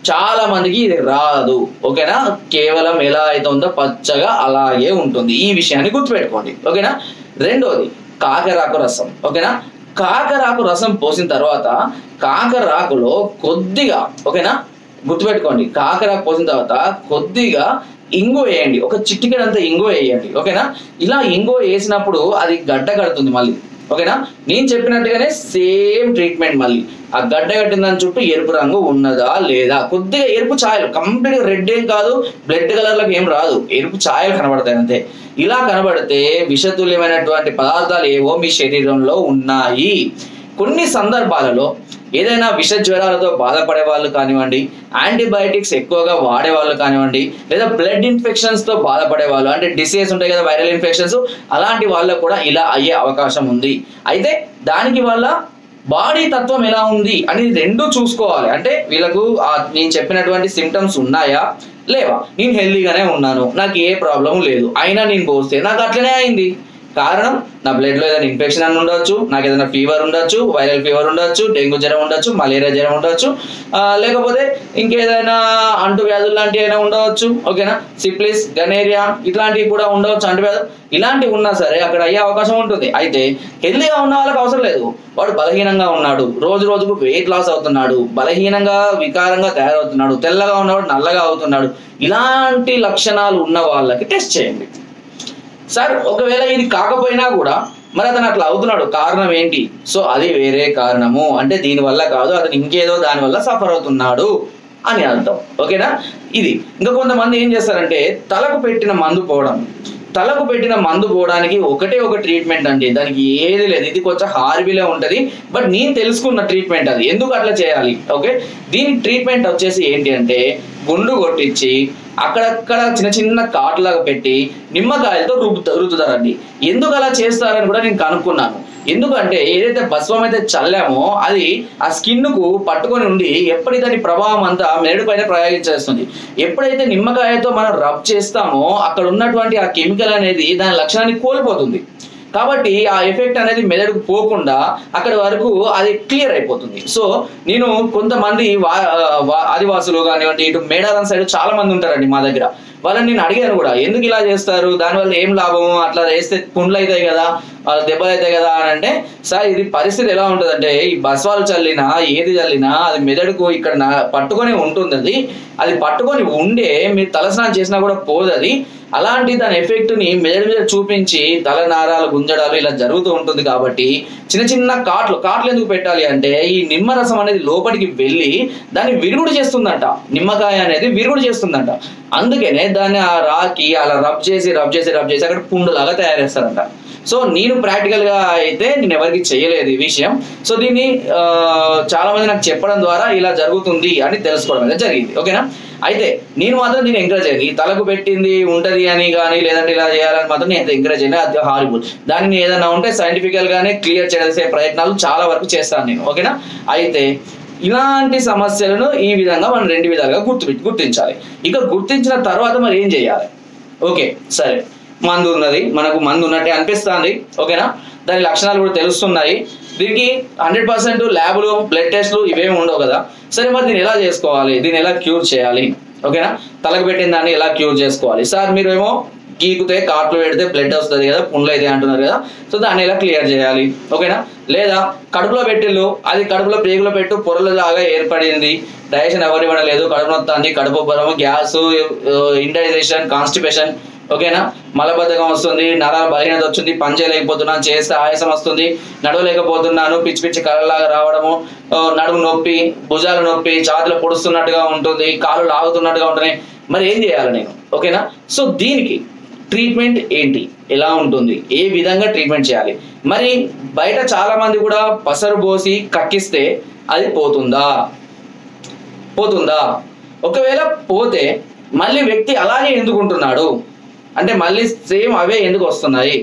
చాలా మందికి ఇది రాదు. ఓకేనా, కేవలం ఎలా అయితే ఉందో పచ్చగా అలాగే ఉంటుంది. ఈ విషయాన్ని గుర్తుపెట్టుకోండి. ఓకేనా. రెండోది కాకరాకు రసం. ఓకేనా, కాకరాకు రసం పోసిన తర్వాత కాకరాకులో కొద్దిగా, ఓకేనా గుర్తుపెట్టుకోండి, కాకరాకు పోసిన తర్వాత కొద్దిగా ఇంగు వేయండి, ఒక చిటికెడంతా ఇంగు వేయండి. ఓకేనా, ఇలా ఇంగు వేసినప్పుడు అది గడ్డ కడుతుంది మళ్ళీ. ఓకేనా, నేను చెప్పినట్టుగానే సేమ్ ట్రీట్మెంట్. మళ్ళీ ఆ గడ్డ కట్టిన దాని చుట్టూ ఎరుపు రంగు ఉన్నదా లేదా, కొద్దిగా ఎరుపు ఛాయలు, కంప్లీట్గా రెడ్ ఏం కాదు, బ్లడ్ కలర్లకు ఏం రాదు, ఎరుపు ఛాయలు కనబడతాయి అంతే. ఇలా కనబడితే విషతుల్యమైనటువంటి పదార్థాలు ఏవో మీ శరీరంలో ఉన్నాయి. కొన్ని సందర్భాలలో ఏదైనా విష జ్వరాలతో బాధపడే వాళ్ళు కానివ్వండి, యాంటీబయాటిక్స్ ఎక్కువగా వాడే వాళ్ళు కానివ్వండి, లేదా బ్లడ్ ఇన్ఫెక్షన్స్తో బాధపడే వాళ్ళు, అంటే డిసీజ్ ఉంటాయి కదా వైరల్ ఇన్ఫెక్షన్స్, అలాంటి వాళ్ళకు కూడా ఇలా అయ్యే అవకాశం ఉంది. అయితే దానికి వాళ్ళ బాడీ తత్వం ఎలా ఉంది అని రెండు చూసుకోవాలి. అంటే వీళ్ళకు నేను చెప్పినటువంటి సిమ్టమ్స్ ఉన్నాయా లేవా, నేను హెల్దీగానే ఉన్నాను, నాకు ఏ ప్రాబ్లం లేదు, అయినా నేను పోస్తే నాకు అట్లనే అయింది. కారణం నా బ్లడ్లో ఏదైనా ఇన్ఫెక్షన్ అని ఉండొచ్చు, నాకు ఏదైనా ఫీవర్ ఉండొచ్చు, వైరల్ ఫీవర్ ఉండొచ్చు, డెంగ్యూ జ్వరం ఉండొచ్చు, మలేరియా జ్వరం ఉండొచ్చు, లేకపోతే ఇంకేదైనా అంటువ్యాధులు లాంటివి అయినా ఉండవచ్చు. ఓకేనా, సిప్లిస్, గనేరియా ఇట్లాంటివి కూడా ఉండవచ్చు, అంటువ్యాధులు ఇలాంటివి ఉన్నా సరే అక్కడ అయ్యే అవకాశం ఉంటుంది. అయితే హెల్దీగా ఉన్న వాళ్ళకి అవసరం లేదు. వాడు బలహీనంగా ఉన్నాడు, రోజు రోజుకు వెయిట్ లాస్ అవుతున్నాడు, బలహీనంగా వికారంగా తయారవుతున్నాడు, తెల్లగా ఉన్నవాడు నల్లగా అవుతున్నాడు, ఇలాంటి లక్షణాలు ఉన్న వాళ్ళకి టెస్ట్ చేయండి. సార్ ఒకవేళ ఇది కాకపోయినా కూడా మరి అతను అట్లా అవుతున్నాడు, కారణం ఏంటి? సో అది వేరే కారణము, అంటే దీనివల్ల కాదు, అతను ఇంకేదో దానివల్ల సఫర్ అవుతున్నాడు అని అర్థం. ఓకేనా. ఇది ఇంకా కొంతమంది ఏం చేస్తారంటే తలకు పెట్టిన మందు పోవడం. తలకు పెట్టిన మందు పోవడానికి ఒకటే ఒక ట్రీట్మెంట్ అండి, దానికి ఏది లేదు. ఇది కొంచెం హార్బీలే ఉంటుంది, బట్ నేను తెలుసుకున్న ట్రీట్మెంట్ అది. ఎందుకు అట్లా చేయాలి? ఓకే, దీని ట్రీట్మెంట్ వచ్చేసి ఏంటి అంటే గుండు కొట్టించి అక్కడక్కడ చిన్న చిన్న కాటులాగా పెట్టి నిమ్మకాయలతో రుద్దుతారండి. ఎందుకు అలా చేస్తారని కూడా నేను కనుక్కున్నాను. ఎందుకంటే ఏదైతే భస్మం అయితే చల్లామో అది ఆ స్కిన్కు పట్టుకొని ఉండి ఎప్పుడైతే దాని ప్రభావం అంతా మెదడు పైన ప్రయోగించేస్తుంది. ఎప్పుడైతే నిమ్మకాయతో మనం రబ్ చేస్తామో అక్కడ ఉన్నటువంటి ఆ కెమికల్ అనేది దాని లక్షణాన్ని కోల్పోతుంది. కాబట్టి ఆ ఎఫెక్ట్ అనేది మెదడుకు పోకుండా అక్కడి వరకు అది క్లియర్ అయిపోతుంది. సో నేను కొంతమంది ఆదివాసులు కానివ్వండి, ఇటు మేడారం సైడ్ చాలా మంది ఉంటారండి మా దగ్గర. వాళ్ళని నేను అడిగాను కూడా, ఎందుకు ఇలా చేస్తారు, దానివల్ల ఏం లాభము, అట్లా వేస్తే పుండ్లు అవుతాయి కదా, దెబ్బలు అవుతాయి కదా అని అంటే, సార్ ఇది పరిస్థితి ఎలా ఉంటుందంటే ఈ బస్వాలు చల్లినా ఏది చల్లినా అది మెదడుకు ఇక్కడ పట్టుకొని ఉంటుంది. అది పట్టుకొని ఉండే మీరు తలస్నానం చేసినా కూడా పోదు అది. అలాంటి దాని ఎఫెక్ట్ని మెదడు మీద చూపించి తలనారాలు గుంజడాలు ఇలా జరుగుతూ ఉంటుంది. కాబట్టి చిన్న చిన్న కాట్లు ఎందుకు పెట్టాలి అంటే ఈ నిమ్మరసం అనేది లోపలికి వెళ్ళి దాన్ని విరుగుడు చేస్తుందంట, నిమ్మకాయ అనేది విరుగుడు చేస్తుందంట. అందుకనే దాన్ని ఆ రాకి అలా రబ్ చేసి అక్కడ పుండులాగా తయారు చేస్తారంట. సో నేను ప్రాక్టికల్ గా అయితే నేను ఎవరికి చేయలేదు ఈ విషయం. సో దీన్ని చాలా మంది నాకు చెప్పడం ద్వారా ఇలా జరుగుతుంది అని తెలుసుకోవడం అనేది జరిగింది. ఓకేనా. అయితే నేను మాత్రం దీన్ని ఎంకరేజ్ అయ్యింది, తలకు పెట్టింది ఉంటది అని కానీ లేదంటే ఇలా చేయాలని మాత్రం నేను ఎంకరేజ్ అయ్యింది. అది హారిబుల్. దాన్ని ఏదైనా ఉంటే సైంటిఫికల్ గానే క్లియర్ చేసే ప్రయత్నాలు చాలా వరకు చేస్తాను నేను. ఓకేనా. అయితే ఇలాంటి సమస్యలను ఈ విధంగా మనం 2 విధాలుగా గుర్తించాలి. ఇక గుర్తించిన తర్వాత మరి ఏం చేయాలి? ఓకే సరే, మందు ఉన్నది, మనకు మందు ఉన్నట్టే అనిపిస్తుంది. ఓకేనా, దాని లక్షణాలు కూడా తెలుస్తున్నాయి. దీనికి 100% ల్యాబ్లు, బ్లడ్ టెస్ట్లు ఇవేమి ఉండవు కదా. సరే మరి దీన్ని ఎలా చేసుకోవాలి, దీన్ని ఎలా క్యూర్ చేయాలి? ఓకేనా, తలకు పెట్టిన దాన్ని ఎలా క్యూర్ చేసుకోవాలి? సార్ మీరేమో గీకుతే కాట్లు పెడితే బ్లడ్ వస్తుంది కదా, పుండ్లు అయితే అంటున్నారు కదా. సో దాన్ని ఎలా క్లియర్ చేయాలి, ఓకేనా. లేదా కడుపులో పెట్టిల్లు, అది కడుపులో ప్రేగులో పెట్టు పొరలలాగా ఏర్పడింది, డైజెషన్ ఎవరు ఇవ్వలేదు, కడుపు నొత్తాంది, కడుపు ఉబ్బరం, గ్యాస్, ఇండైజెషన్, కాన్స్టిపేషన్, ఓకేనా. మలబద్ధకం వస్తుంది, నరాల బలహీనత వచ్చింది, పని చేయలేకపోతున్నాను, చేస్తే ఆయాసం వస్తుంది, నడవలేకపోతున్నాను, పిచ్చి పిచ్చి కళ్ళలాగా రావడము, నడుము నొప్పి, భుజాల నొప్పి, ఛాతీలో పొడుస్తున్నట్టుగా ఉంటుంది, కాళ్ళు లాగుతున్నట్టుగా ఉంటున్నాయి. మరి ఏం చేయాలి నేను, ఓకేనా. సో దీనికి ట్రీట్మెంట్ ఏంటి, ఎలా ఉంటుంది, ఏ విధంగా ట్రీట్మెంట్ చేయాలి. మరి బయట చాలా మంది కూడా పసరు పోసి కక్కిస్తే అది పోతుందా, ఒకవేళ పోతే మళ్ళీ వ్యక్తి అలాగే ఎందుకు ఉంటున్నాడు అంటే మళ్ళీ సేమ్ అవే ఎందుకు వస్తున్నాయి.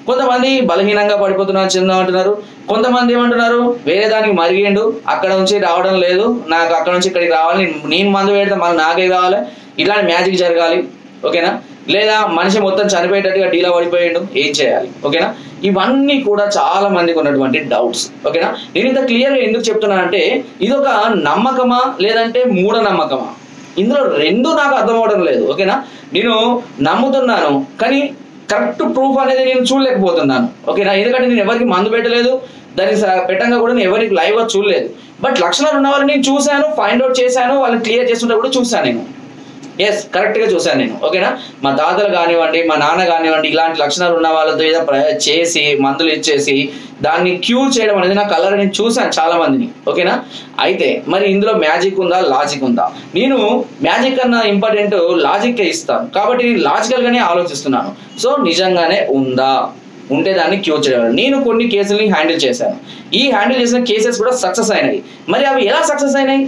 కొంతమంది బలహీనంగా పడిపోతున్నారు, చెందామంటున్నారు. కొంతమంది ఏమంటున్నారు, వేరే దానికి మరిగిండు, అక్కడ నుంచి రావడం లేదు, నాకు అక్కడ నుంచి ఇక్కడికి రావాలి, నేను మందు పెడితే మళ్ళీ నాకే కావాలి, ఇట్లాంటి మ్యాజిక్ జరగాలి, ఓకేనా. లేదా మనిషి మొత్తం చనిపోయేటట్టుగా డీలా పడిపోయాడు, ఏం చేయాలి, ఓకేనా. ఇవన్నీ కూడా చాలా మందికి ఉన్నటువంటి డౌట్స్, ఓకేనా. నేను ఇంత క్లియర్గా ఎందుకు చెప్తున్నానంటే ఇది ఒక నమ్మకమా లేదంటే మూఢనమ్మకమా, ఇందులో రెండు నాకు అర్థం అవడం లేదు, ఓకేనా. నేను నమ్ముతున్నాను కానీ కరెక్ట్ ప్రూఫ్ అనేది నేను చూడలేకపోతున్నాను, ఓకేనా. ఎందుకంటే నేను ఎవరికి మందు పెట్టలేదు, దానికి పెట్టంగా కూడా నేను ఎవరికి లైవ్గా చూడలేదు. బట్ లక్షణాలు ఉన్న వాళ్ళని నేను చూశాను, ఫైండ్ అవుట్ చేశాను, వాళ్ళని క్లియర్ చేస్తుంటే కూడా చూశాను నేను. ఎస్, కరెక్ట్గా చూశాను నేను, ఓకేనా. మా తాతలు కానివ్వండి, మా నాన్న కానివ్వండి, ఇలాంటి లక్షణాలు ఉన్న వాళ్ళతో ఏదో చేసి మందులు ఇచ్చేసి దాన్ని క్యూర్ చేయడం అనేది నా కలర్ నేను చూశాను చాలా మందిని, ఓకేనా. అయితే మరి ఇందులో మ్యాజిక్ ఉందా, లాజిక్ ఉందా? నేను మ్యాజిక్ కన్నా ఇంపార్టెంట్ లాజిక్కే ఇస్తాను, కాబట్టి నేను లాజికల్గానే ఆలోచిస్తున్నాను. సో నిజంగానే ఉంటే దాన్ని క్యూర్ చేయగలను. నేను కొన్ని కేసుల్ని హ్యాండిల్ చేశాను, ఈ హ్యాండిల్ చేసిన కేసెస్ కూడా సక్సెస్ అయినాయి. మరి అవి ఎలా సక్సెస్ అయినాయి,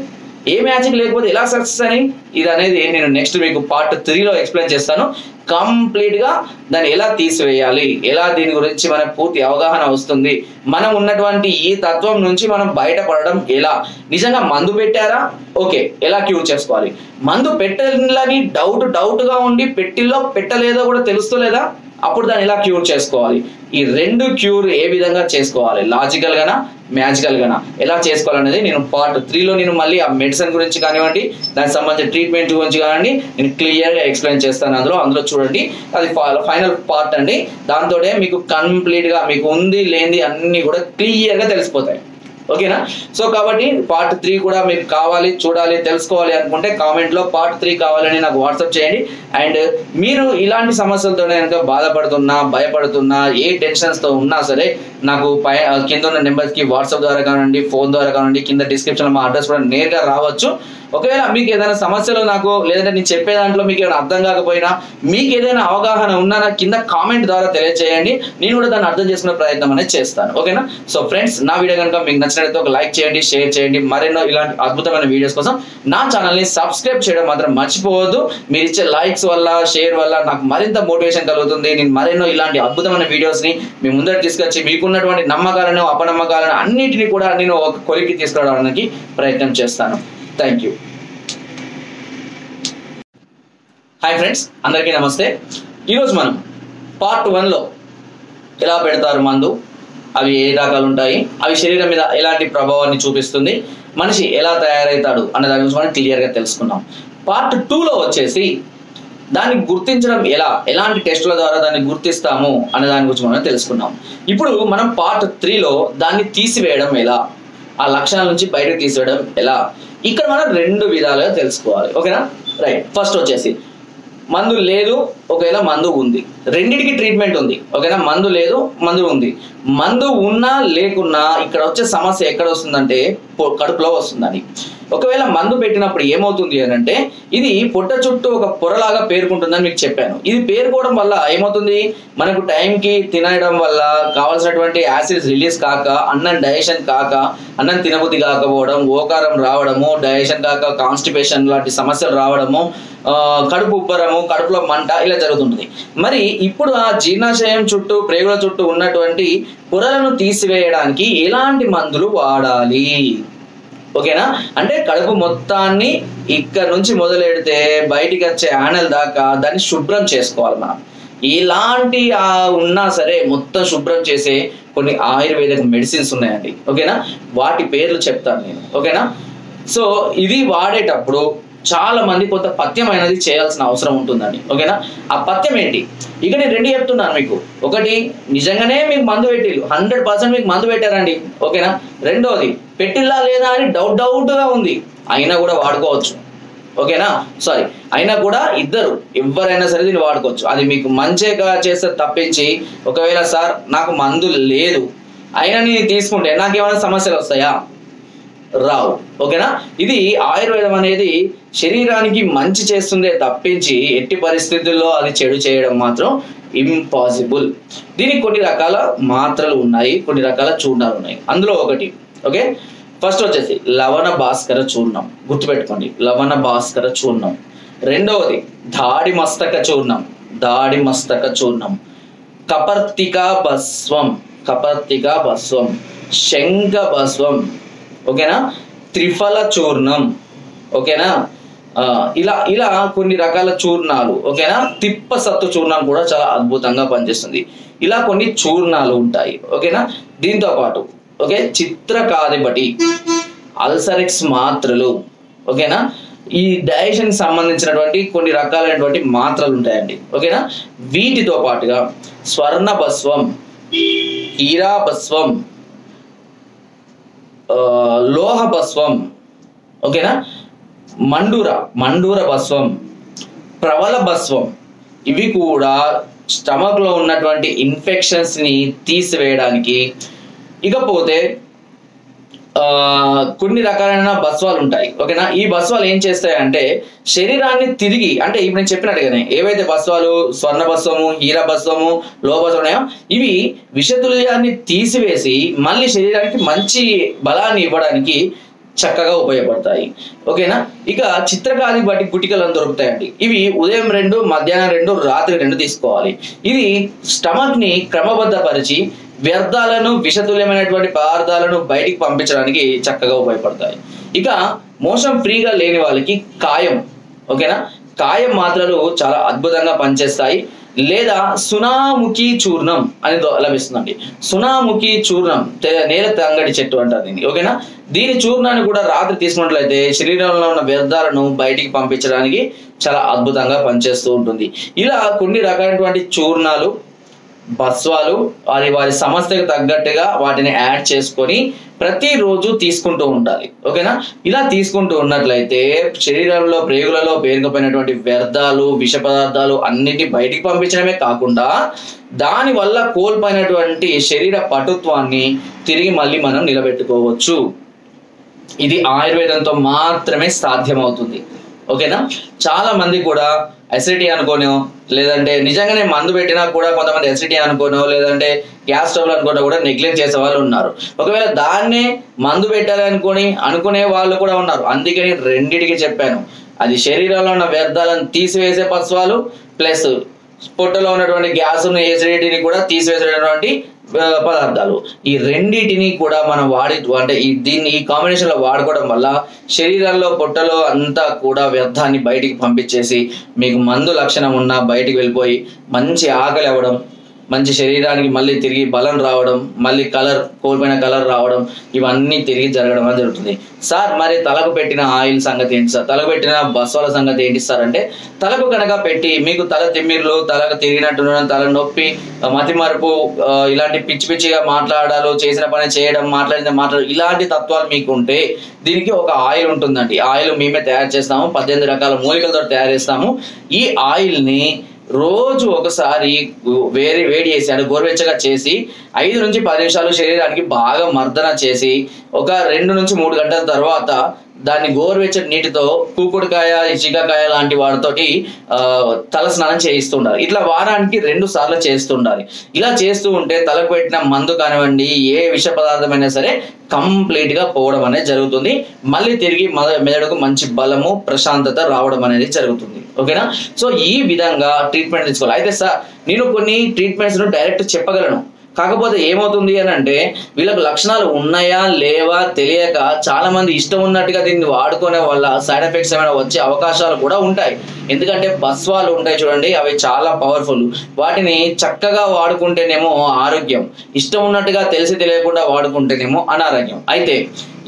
ఏ మ్యాజిక్ లేకపోతే ఎలా సక్సెస్ అయినాయి, ఇది అనేది నేను నెక్స్ట్ మీకు పార్ట్ 3లో ఎక్స్ప్లెయిన్ చేస్తాను. కంప్లీట్గా దాన్ని ఎలా తీసివేయాలి, ఎలా దీని గురించి మనకు పూర్తి అవగాహన వస్తుంది, మనం ఉన్నటువంటి ఈ తత్వం నుంచి మనం బయటపడడం ఎలా, నిజంగా మందు పెట్టారా, ఓకే, ఎలా క్యూర్ చేసుకోవాలి, మందు పెట్టాలని డౌట్గా ఉండి పెట్టిల్లో పెట్టలేదో కూడా తెలుస్తలేదా, అప్పుడు దాన్ని ఎలా క్యూర్ చేసుకోవాలి, ఈ రెండు క్యూర్ ఏ విధంగా చేసుకోవాలి, లాజికల్ గానా మ్యాజికల్ గానా ఎలా చేసుకోవాలనేది నేను పార్ట్ 3లో నేను మళ్ళీ ఆ మెడిసిన్ గురించి కానివ్వండి, దానికి సంబంధించిన ట్రీట్మెంట్ గురించి కానివ్వండి, నేను క్లియర్గా ఎక్స్ప్లెయిన్ చేస్తాను. అందులో చూడండి, అది ఫైనల్ పార్ట్ అండి. దాంతోనే మీకు కంప్లీట్గా మీకు ఉంది లేనిది అన్ని కూడా క్లియర్గా తెలిసిపోతాయి, ఓకేనా. సో కాబట్టి పార్ట్ 3 కూడా మీకు కావాలి, చూడాలి, తెలుసుకోవాలి అనుకుంటే కామెంట్లో పార్ట్ 3 కావాలని నాకు వాట్సాప్ చేయండి. అండ్ మీరు ఇలాంటి సమస్యలతోనే కనుక బాధపడుతున్నా, భయపడుతున్నా, ఏ టెన్షన్స్తో ఉన్నా సరే నాకు కింద ఉన్న నెంబర్స్కి వాట్సాప్ ద్వారా కానివ్వండి, ఫోన్ ద్వారా కానివ్వండి, కింద డిస్క్రిప్షన్లో మా అడ్రస్ కూడా నేరుగా రావచ్చు. ఒకవేళ మీకు ఏదైనా సమస్యలు నాకు లేదంటే నేను చెప్పే దాంట్లో మీకు ఏమైనా అర్థం కాకపోయినా, మీకు ఏదైనా అవగాహన ఉన్నా నాకు కింద కామెంట్ ద్వారా తెలియజేయండి, నేను కూడా దాన్ని అర్థం చేసుకునే ప్రయత్నం అనేది చేస్తాను, ఓకేనా. సో ఫ్రెండ్స్, నా వీడియో కనుక మీకు నచ్చినట్లయితే ఒక లైక్ చేయండి, షేర్ చేయండి. మరెన్నో ఇలాంటి అద్భుతమైన వీడియోస్ కోసం నా ఛానల్ని సబ్స్క్రైబ్ చేయడం మాత్రం మర్చిపోవద్దు. మీరు ఇచ్చే లైక్స్ వల్ల, షేర్ వల్ల నాకు మరింత మోటివేషన్ కలుగుతుంది. నేను మరెన్నో ఇలాంటి అద్భుతమైన వీడియోస్ని మీ ముందర తీసుకొచ్చి మీకున్నటువంటి నమ్మకాలను, అపనమ్మకాలను అన్నింటినీ కూడా నేను ఒక కొలికి తీసుకురావడానికి ప్రయత్నం చేస్తాను. Thank you. హాయ్ ఫ్రెండ్స్, అందరికీ నమస్తే. ఈరోజు మనం పార్ట్ 1లో ఎలా పెడతారు మందు, అవి ఏ రకాలు ఉంటాయి, అవి శరీరం మీద ఎలాంటి ప్రభావాన్ని చూపిస్తుంది, మనిషి ఎలా తయారవుతాడు అనే దాని గురించి మనం క్లియర్గా తెలుసుకున్నాం. పార్ట్ 2లో వచ్చేసి దాన్ని గుర్తించడం ఎలా, ఎలాంటి టెస్టుల ద్వారా దాన్ని గుర్తిస్తాము అనే దాని గురించి మనం తెలుసుకున్నాం. ఇప్పుడు మనం పార్ట్ 3లో దాన్ని తీసివేయడం ఎలా, ఆ లక్షణాల నుంచి బయటకు తీసివేయడం ఎలా, ఇక్కడ మనం 2 విధాలుగా తెలుసుకోవాలి, ఓకేనా. రైట్, ఫస్ట్ వచ్చేసి మందు లేదు, ఒకవేళ మందు ఉంది, రెండింటికి ట్రీట్మెంట్ ఉంది, ఓకేనా. మందు లేదు, మందు ఉంది. మందు ఉన్నా లేకున్నా ఇక్కడ వచ్చే సమస్య ఎక్కడ వస్తుందంటే కడుపులో వస్తుందని. ఒకవేళ మందు పెట్టినప్పుడు ఏమవుతుంది అని అంటే ఇది పొట్ట చుట్టూ ఒక పొరలాగా పేరుకుంటుందని మీకు చెప్పాను. ఇది పేరుకోవడం వల్ల ఏమవుతుంది, మనకు టైంకి తినడం వల్ల కావాల్సినటువంటి యాసిడ్స్ రిలీజ్ కాక, అన్నం డైజెషన్ కాక, అన్నం తినబుద్ధి కాకపోవడం, ఓకారం రావడము, డైజెషన్ కాక కాన్స్టిపేషన్ లాంటి సమస్యలు రావడము, కడుపు ఉబ్బరము, కడుపులో మంట, ఇలా జరుగుతుంది. మరి ఇప్పుడు ఆ జీర్ణాశయం చుట్టూ, ప్రేగుల చుట్టూ ఉన్నటువంటి పొరలను తీసివేయడానికి ఎలాంటి మందులు వాడాలి, ఓకేనా. అంటే కడుపు మొత్తాన్ని ఇక్కడ నుంచి మొదలెడితే బయటికి వచ్చే యానల్ దాకా దాన్ని శుభ్రం చేసుకోవాలి మనం. ఎలాంటి ఉన్నా సరే మొత్తం శుభ్రం చేసే కొన్ని ఆయుర్వేదిక్ మెడిసిన్స్ ఉన్నాయండి, ఓకేనా. వాటి పేర్లు చెప్తాను నేను, ఓకేనా. సో ఇది వాడేటప్పుడు చాలా మంది కొంత పథ్యం అనేది చేయాల్సిన అవసరం ఉంటుందండి. ఓకేనా? ఆ పథ్యం ఏంటి? ఇక నేను రెండు చెప్తున్నాను మీకు. ఒకటి, నిజంగానే మీకు మందు పెట్టిల్లు, 100% మీకు మందు పెట్టారండి. ఓకేనా? రెండోది, పెట్టిల్లా లేదా అని డౌట్గా ఉంది, అయినా కూడా వాడుకోవచ్చు. ఓకేనా? సారీ, అయినా కూడా ఎవరైనా సరే దీన్ని వాడుకోవచ్చు. అది మీకు మంచిగా చేస్తే తప్పించి, ఒకవేళ సార్ నాకు మందు లేదు అయినా నేను తీసుకుంటే నాకేమైనా సమస్యలు వస్తాయా? రావు. ఓకేనా? ఇది ఆయుర్వేదం అనేది శరీరానికి మంచి చేస్తుందే తప్పించి ఎట్టి పరిస్థితుల్లో అది చెడు చేయడం మాత్రం ఇంపాసిబుల్. దీనికి కొన్ని రకాల మాత్రలు ఉన్నాయి, కొన్ని రకాల చూర్ణాలు ఉన్నాయి. అందులో ఒకటి, ఓకే, ఫస్ట్ వచ్చేసి లవణ భాస్కర చూర్ణం, గుర్తుపెట్టుకోండి, లవణ భాస్కర చూర్ణం. రెండవది దాడి మస్తక చూర్ణం, కపర్తికా భస్వం, శంఖ భస్వం, ఓకేనా, త్రిఫల చూర్ణం, ఓకేనా, ఇలా కొన్ని రకాల చూర్ణాలు. ఓకేనా? తిప్పసత్తు చూర్ణం కూడా చాలా అద్భుతంగా పనిచేస్తుంది. ఇలా కొన్ని చూర్ణాలు ఉంటాయి. ఓకేనా? దీంతో పాటు ఓకే, చిత్రకాదిబటి, అల్సరెక్స్ మాత్రలు, ఓకేనా, ఈ డైజెషన్ సంబంధించినటువంటి కొన్ని రకాలైనటువంటి మాత్రలు ఉంటాయండి. ఓకేనా? వీటితో పాటుగా స్వర్ణ భస్వం, హీరా భస్వం, లోహ భస్వం, ఓకేనా, మండూర భస్వం, ప్రవల భస్వం, ఇవి కూడా స్టమక్ లో ఉన్నటువంటి ఇన్ఫెక్షన్స్ ని తీసివేయడానికి. ఇకపోతే కొన్ని రకాలైన భస్వాలు ఉంటాయి. ఓకేనా? ఈ భస్వాలు ఏం చేస్తాయంటే శరీరాన్ని తిరిగి, అంటే ఇప్పుడు నేను చెప్పినట్టుగానే ఏవైతే భస్వాలు స్వర్ణ భస్వము, హీరా భస్వము, లోహ భస్వం ఉన్నాయో ఇవి విషతుల్యాన్ని తీసివేసి మళ్ళీ శరీరానికి మంచి బలాన్ని ఇవ్వడానికి చక్కగా ఉపయోగపడతాయి. ఓకేనా? ఇక చిత్రకాది బట్టి గుటికలను దొరుకుతాయండి. ఇవి ఉదయం 2, మధ్యాహ్నం 2, రాత్రి 2 తీసుకోవాలి. ఇది స్టమక్ ని క్రమబద్ధపరిచి వ్యర్థాలను, విషతుల్యమైనటువంటి పదార్థాలను బయటికి పంపించడానికి చక్కగా ఉపయోగపడతాయి. ఇక మోషన్ ఫ్రీగా లేని వాళ్ళకి కాయం, ఓకేనా, కాయం మాత్రలు చాలా అద్భుతంగా పనిచేస్తాయి. లేదా సునాముఖి చూర్ణం అనేది లభిస్తుందండి. సునాముఖి చూర్ణం నేల తంగడి చెట్టు అంటారు దీన్ని. ఓకేనా? దీని చూర్ణాన్ని కూడా రాత్రి తీసుకున్నట్లయితే శరీరంలో ఉన్న వ్యర్థాలను బయటికి పంపించడానికి చాలా అద్భుతంగా పనిచేస్తూ ఉంటుంది. ఇలా కొన్ని రకాలైనటువంటి చూర్ణాలు, భస్వాలు వారి సమస్యకు తగ్గట్టుగా వాటిని యాడ్ చేసుకొని ప్రతిరోజు తీసుకుంటూ ఉండాలి. ఓకేనా? ఇలా తీసుకుంటూ ఉన్నట్లయితే శరీరంలో ప్రేగులలో పేరుకుపోయినటువంటి వ్యర్థాలు, విష పదార్థాలు అన్నిటి బయటికి పంపించడమే కాకుండా దాని వల్ల కోల్పోయినటువంటి శరీర పటుత్వాన్ని తిరిగి మళ్ళీ మనం నిలబెట్టుకోవచ్చు. ఇది ఆయుర్వేదంతో మాత్రమే సాధ్యమవుతుంది. ఓకేనా? చాలా మంది కూడా అసిడిటీ అనుకోనో, లేదంటే నిజంగానే మందు పెట్టినా కూడా కొంతమంది అసిడిటీ అనుకోనో, లేదంటే గ్యాస్ ట్రబుల్ అనుకోనో కూడా నెగ్లెక్ట్ చేసే వాళ్ళు ఉన్నారు. ఒకవేళ దాన్నే మందు పెట్టాలని అనుకునే వాళ్ళు కూడా ఉన్నారు. అందుకని రెండిటికి చెప్పాను, అది శరీరంలో ఉన్న వ్యర్థాలను తీసివేసే భస్వాలు ప్లస్ పొట్టలో ఉన్నటువంటి గ్యాస్ ఎసిడిటీని కూడా తీసివేసేటువంటి పదార్థాలు. ఈ రెండింటిని కూడా మనం ఈ కాంబినేషన్ లో వాడుకోవడం వల్ల శరీరంలో పొట్టలో అంతా కూడా వ్యర్థాన్ని బయటికి పంపించేసి మీకు మందు లక్షణం ఉన్నా బయటికి వెళ్ళిపోయి మంచి ఆకలి అవ్వడం, మంచి శరీరానికి మళ్ళీ తిరిగి బలం రావడం, మళ్ళీ కోల్పోయిన కలర్ రావడం, ఇవన్నీ తిరిగి జరగడం అనేది జరుగుతుంది. సార్ మరి తలకు పెట్టిన ఆయిల్ సంగతి ఏంటి సార్, తలకు పెట్టిన బస్వాల సంగతి ఏంటి సార్ అంటే, తలకు కనుక పెట్టి మీకు తల తిమ్మిర్లు, తలకు తిరిగినట్టు తల నొప్పి, మతిమరుపు, ఇలాంటి పిచ్చిగా మాట్లాడాలు, చేసిన పని చేయడం, మాట్లాడడం ఇలాంటి తత్వాలు మీకు ఉంటే దీనికి ఒక ఆయిల్ ఉంటుందండి. ఆయిల్ మేమే తయారు చేస్తాము, 18 రకాల మూలికలతో తయారు చేస్తాము. ఈ ఆయిల్ ని రోజు ఒకసారి వేడి చేసి అంటే గోరువెచ్చగా చేసి 5 నుంచి 10 నిమిషాలు శరీరానికి బాగా మర్దన చేసి ఒక 2 నుంచి 3 గంటల తర్వాత దాన్ని గోరువెచ్చని నీటితో కూకుడుకాయ, చిక్కకాయ లాంటి వాటితోటి తల స్నానం చేయిస్తుండాలి. ఇట్లా వారానికి 2 సార్లు చేస్తుండాలి. ఇలా చేస్తూ ఉంటే తలకు పెట్టిన మందు కానివ్వండి, ఏ విష పదార్థమైనా సరే కంప్లీట్ గా పోవడం అనేది జరుగుతుంది. మళ్ళీ తిరిగి మెదడుకు మంచి బలము, ప్రశాంతత రావడం అనేది జరుగుతుంది. ఓకేనా? సో ఈ విధంగా ట్రీట్మెంట్ తీసుకోవాలి. అయితే సార్ నేను కొన్ని ట్రీట్మెంట్స్ డైరెక్ట్ చెప్పగలను, కాకపోతే ఏమవుతుంది అని అంటే వీళ్ళకు లక్షణాలు ఉన్నాయా లేవా తెలియక చాలా మంది ఇష్టం ఉన్నట్టుగా దీన్ని వాడుకునే వల్ల సైడ్ ఎఫెక్ట్స్ ఏమైనా వచ్చే అవకాశాలు కూడా ఉంటాయి. ఎందుకంటే భస్వాలు ఉంటాయి చూడండి, అవి చాలా పవర్ఫుల్. వాటిని చక్కగా వాడుకుంటేనేమో ఆరోగ్యం, ఇష్టం ఉన్నట్టుగా తెలిసి తెలియకుండా వాడుకుంటేనేమో అనారోగ్యం. అయితే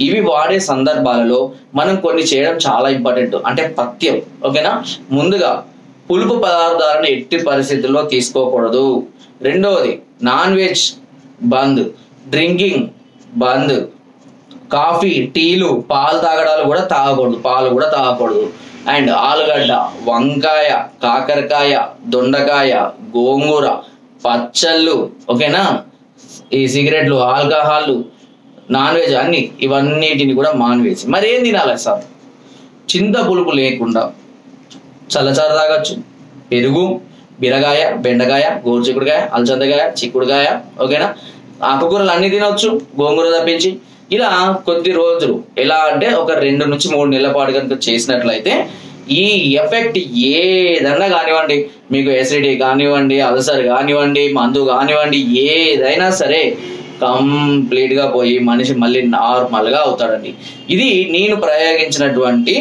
ఇవి వాడే సందర్భాలలో మనం కొన్ని చేయడం చాలా ఇంపార్టెంట్. అంటే పథ్యం, ఓకేనా. ముందుగా పులుపు పదార్థాలను ఎట్టి పరిస్థితుల్లో తీసుకోకూడదు. రెండవది నాన్ వెజ్ బంద్, డ్రింకింగ్ బంద్, కాఫీ టీలు పాలు తాగడాలు కూడా తాగకూడదు, పాలు కూడా తాగకూడదు. అండ్ ఆలుగడ్డ, వంకాయ, కాకరకాయ, దొండకాయ, గోంగూర, పచ్చళ్ళు, ఓకేనా. ఈ సిగరెట్లు, ఆల్కహాల్, నాన్ వెజ్ అన్ని ఇవన్నిటిని కూడా మాన్వేసి మరి ఏం తినాలి సార్? చింత పులుపు లేకుండా చల్లచారు తాగొచ్చు, పెరుగు, బీరకాయ, బెండకాయ, గోరుచిక్కుడుకాయ, అలసందకాయ, చిక్కుడుకాయ, ఓకేనా. ఆకుకూరలు అన్ని తినవచ్చు గోంగూర తప్పించి. ఇలా కొద్ది రోజులు, ఎలా అంటే ఒక 2 నుంచి 3 నెలల పాటు కనుక చేసినట్లయితే ఈ ఎఫెక్ట్ ఏదన్నా కానివ్వండి, మీకు ఎసిడిటీ కానివ్వండి, అల్సర్ కానివ్వండి, మందు కానివ్వండి, ఏదైనా సరే కంప్లీట్గా పోయి మనిషి మళ్ళీ నార్మల్గా అవుతాడండి. ఇది నేను ప్రయోగించినటువంటి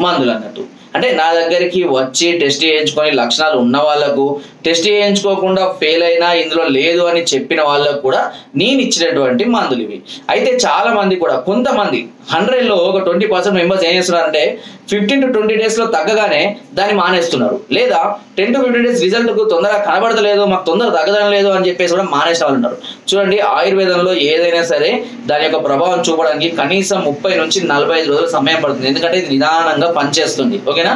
మందులు అన్నట్టు. అంటే నా దగ్గరికి వచ్చి టెస్ట్ చేయించుకొని లక్షణాలు ఉన్న వాళ్ళకు, టెస్ట్ చేయించుకోకుండా ఫెయిల్ అయినా ఇందులో లేదు అని చెప్పిన వాళ్ళకు కూడా నేను ఇచ్చినటువంటి మందులు ఇవి. అయితే చాలా మంది కూడా, కొంతమంది 100లో ఒక 20% మెంబర్స్ ఏం చేస్తున్నారంటే 15 to 20 days లో తగ్గగానే దాన్ని మానేస్తున్నారు, లేదా 10 to 15 days రిజల్ట్ తొందరగా కనబడతలేదు, మాకు తొందర తగ్గడం లేదు అని చెప్పేసి కూడా మానేసిన వాళ్ళు ఉన్నారు. చూడండి, ఆయుర్వేదంలో ఏదైనా సరే దాని యొక్క ప్రభావం చూపడానికి కనీసం 30 నుంచి 45 రోజుల సమయం పడుతుంది. ఎందుకంటే ఇది నిదానంగా పనిచేస్తుంది, ఓకేనా.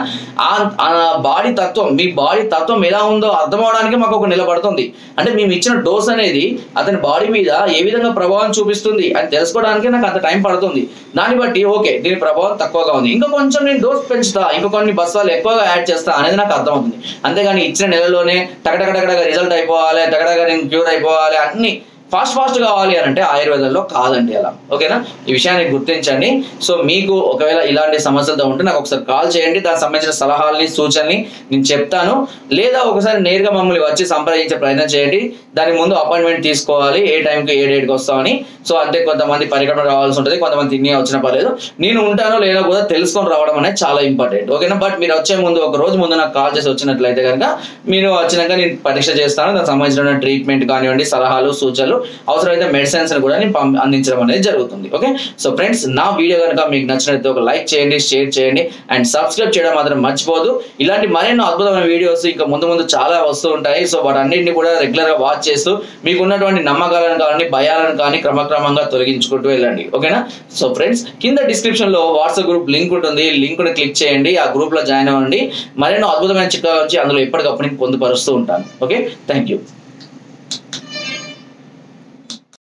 ఆ బాడీ తత్వం, మీ బాడీ తత్వం ఎలా ఉందో అర్థం అవడానికి మాకు ఒక నెల పడుతుంది. అంటే మేము ఇచ్చిన డోస్ అనేది అతని బాడీ మీద ఏ విధంగా ప్రభావం చూపిస్తుంది అని తెలుసుకోవడానికి నాకు అంత టైం పడుతుంది. దాన్ని బట్టి ఓకే దీని ప్రభావం తక్కువగా ఉంది, ఇంకా కొంచెం నేను డోస్ పెంచుతా, ఇంకా కొన్ని బస్సాలు ఎక్కువగా యాడ్ చేస్తా అనేది నాకు అర్థమవుతుంది. అంతేగాని ఇచ్చిన నెలలోనే టకటకటకటగా రిజల్ట్ అయిపోవాలి, టకటగా నేను క్యూర్ అయిపోవాలి, అన్ని ఫాస్ట్ కావాలి అని అంటే ఆయుర్వేదంలో కాదండి అలా, ఓకేనా. ఈ విషయాన్ని గుర్తించండి. సో మీకు ఒకవేళ ఇలాంటి సమస్యలతో ఉంటే నాకు ఒకసారి కాల్ చేయండి, దానికి సంబంధించిన సలహాలని సూచనని నేను చెప్తాను. లేదా ఒకసారి నేరుగా మమ్మల్ని వచ్చి సంప్రదించే ప్రయత్నం చేయండి. దానికి ముందు అపాయింట్మెంట్ తీసుకోవాలి, ఏ టైంకి ఏ డేట్కి వస్తామని. సో అంటే కొంతమంది పరిగణన రావాల్సి ఉంటుంది, కొంతమంది తిని వచ్చిన పర్లేదు, నేను ఉంటానో లేదో కూడా తెలుసుకొని రావడం అనేది చాలా ఇంపార్టెంట్, ఓకేనా. బట్ మీరు వచ్చే ముందు, ఒక రోజు ముందు నాకు కాల్ చేసి వచ్చినట్లయితే కనుక మీరు వచ్చినాక నేను పరీక్ష చేస్తాను, దానికి సంబంధించిన ట్రీట్మెంట్ కానివ్వండి, సలహాలు సూచనలు, అవసరమైతే మెడిసిన్స్ కూడా నేను అందించడం అనేది జరుగుతుంది. ఓకే, సో ఫ్రెండ్స్, నా వీడియో కనుక మీకు నచ్చినట్లయితే ఒక లైక్ చేయండి, షేర్ చేయండి అండ్ సబ్స్క్రైబ్ చేయడం మాత్రం మర్చిపోదు. ఇలాంటి మరెన్నో అద్భుతమైన వీడియోస్ ఇంకా ముందు చాలా వస్తూ ఉంటాయి. సో వాటన్నింటినీ కూడా రెగ్యులర్ గా వాచ్ చేస్తూ మీకు ఉన్నటువంటి నమ్మకాలను కానీ భయాలను కానీ క్రమక్రమంగా తొలగించుకుంటూ వెళ్ళండి, ఓకేనా. సో ఫ్రెండ్స్, కింద డిస్క్రిప్షన్ లో వాట్సాప్ గ్రూప్ లింక్ ఉంటుంది, లింక్ ని క్లిక్ చేయండి, ఆ గ్రూప్ లో జాయిన్ అవ్వండి. మరెన్నో అద్భుతమైన చిట్కాలు వచ్చి అందులో ఎప్పటికప్పుడు నేను పొందుపరుస్తూ ఉంటాను. Okay, thank you.